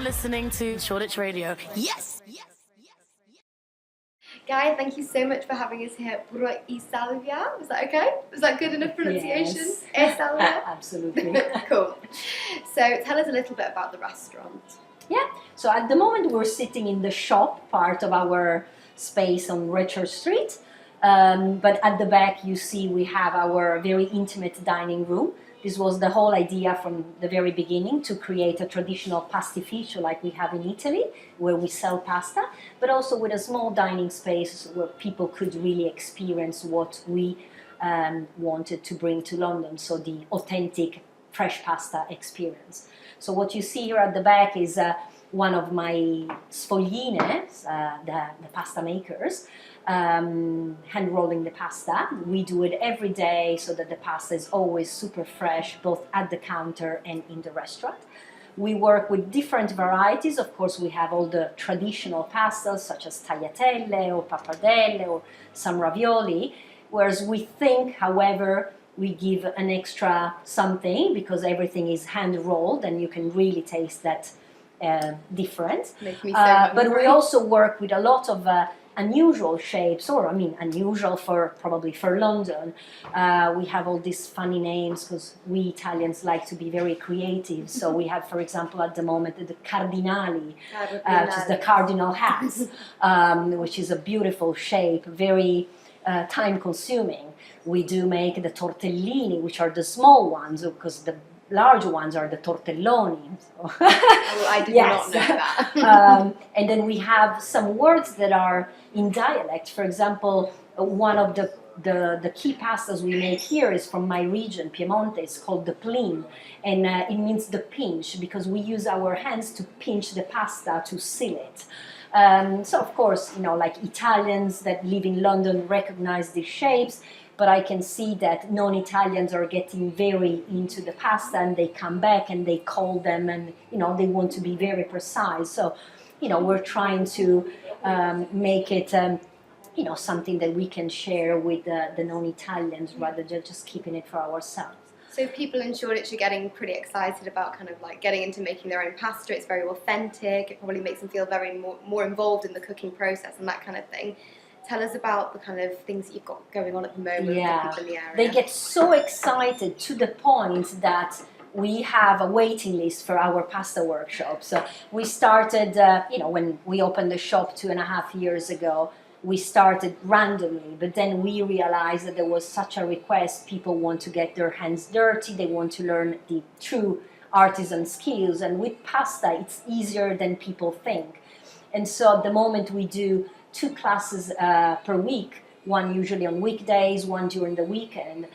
listening to Shoreditch Radio. Yes! Gaia, thank you so much for having us here at Burro y Salvia. Was that okay? Was that good enough pronunciation? Yes. Salvia? Absolutely. Cool. So tell us a little bit about the restaurant. Yeah, so at the moment we're sitting in the shop part of our space on Redchurch Street, but at the back you see we have our very intimate dining room. This was the whole idea from the very beginning, to create a traditional pastificio like we have in Italy, where we sell pasta, but also with a small dining space where people could really experience what we wanted to bring to London, so the authentic fresh pasta experience. So what you see here at the back is one of my sfoglina, the pasta makers, hand rolling the pasta. We do it every day so that the pasta is always super fresh, both at the counter and in the restaurant. We work with different varieties. Of course, we have all the traditional pastas such as tagliatelle or pappardelle or some ravioli, whereas we think, however, we give an extra something because everything is hand rolled and you can really taste that difference. Make me so but we also work with a lot of unusual shapes, or I mean unusual for probably for London. We have all these funny names because we Italians like to be very creative. So we have, for example, at the moment the cardinali, which is the cardinal hats, which is a beautiful shape, very time consuming. We do make the tortellini, which are the small ones, because the large ones are the tortelloni. So I did not know that. And then we have some words that are in dialect. For example, one of the key pastas we make here is from my region, Piemonte. It's called the plin, and it means the pinch, because we use our hands to pinch the pasta to seal it. So of course, you know, like Italians that live in London recognize these shapes, but I can see that non-Italians are getting very into the pasta and they come back and they call them, and you know, they want to be very precise. So, you know, we're trying to make it you know, something that we can share with the non-Italians rather than just keeping it for ourselves. So people in Shoreditch are getting pretty excited about kind of like getting into making their own pasta. It's very authentic. It probably makes them feel very more involved in the cooking process and that kind of thing. Tell us about the kind of things that you've got going on at the moment with the people in the area. They get so excited to the point that we have a waiting list for our pasta workshop. So we started, you know, when we opened the shop 2.5 years ago, we started randomly, but then we realized that there was such a request. People want to get their hands dirty, they want to learn the true artisan skills, and with pasta it's easier than people think. And so at the moment we do 2 classes per week, one usually on weekdays, one during the weekend.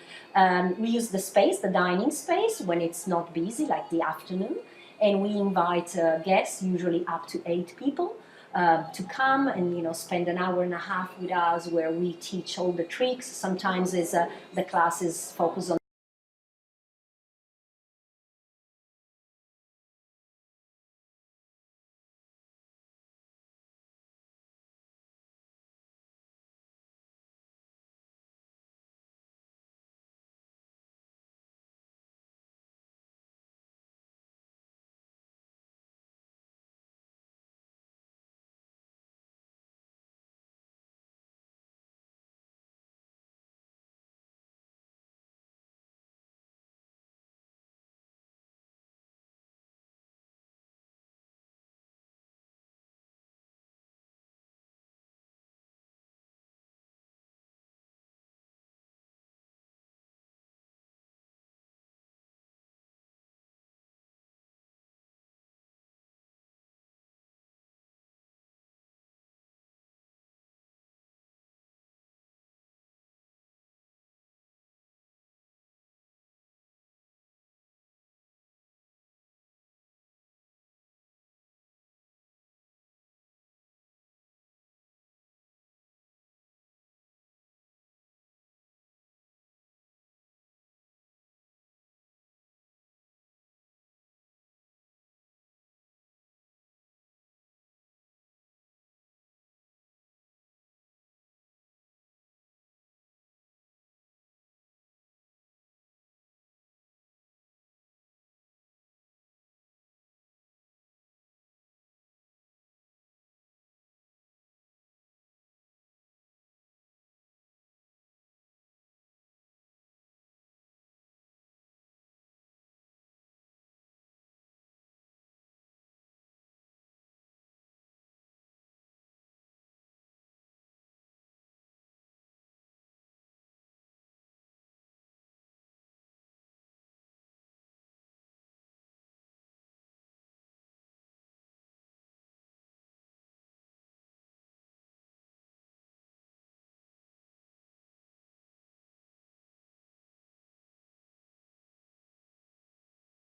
We use the space, the dining space, when it's not busy, like the afternoon, and we invite guests, usually up to 8 people, to come and, you know, spend an hour and a half with us, where we teach all the tricks. Sometimes the classes focus on